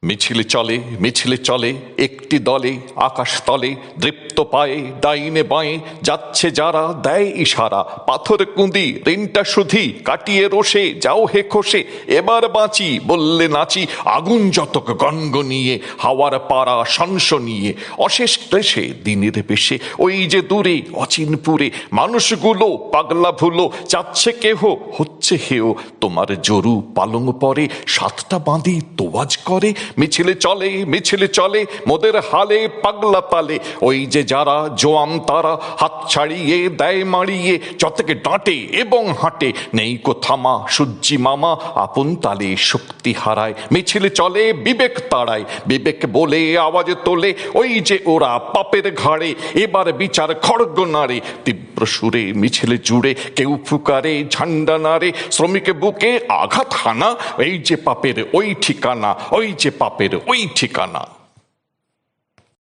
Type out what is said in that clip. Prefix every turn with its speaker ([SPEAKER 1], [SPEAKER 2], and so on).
[SPEAKER 1] মিছিলে চলে একটি দলে আকাশ তলে দৃপ্ত পায়ে ডাইনে বাঁয়ে যাচ্ছে যারা দেয় ইশারা পাথর কুঁদি ঋণটা শুধি কাটিয়ে রোষে যাও হে খসে এবার বাঁচি বললে নাচি আগুন যতক গনগনিয়ে হাওয়ার পাড়া নিয়ে অশেষ ক্লেশে দিনের পেশে ওই যে দূরে অচিনপুরে মানুষগুলো পাগলা ভুলো যাচ্ছে কেহ হচ্ছে হেও তোমার জরু পালং পরে সাতটা বাঁধি তোয়াজ করে মিছিলে চলে মোদের হালে পাগলা তালে ওই যে যারা জোয়াম তারা হাত ছাড়িয়ে দেয় মারিয়ে যতকে ডাঁটে এবং হাঁটে নেই কো থামা সূর্যি মামা আপন তালে শক্তি হারায় মিছিলে চলে বিবেক তাড়ায় বিবেক বলে আওয়াজ তোলে ওই যে ওরা পাপের ঘাড়ে এবার বিচার খড়গ নাড়ে তীব্র সুরে মিছিলে জুড়ে কেউ ফুকারে ঝান্ডা নাড়ে শ্রমিক বুকে আঘাত হানা এই যে পাপের ওই ঠিকানা ওই যে পাপের ওই ঠিকানা।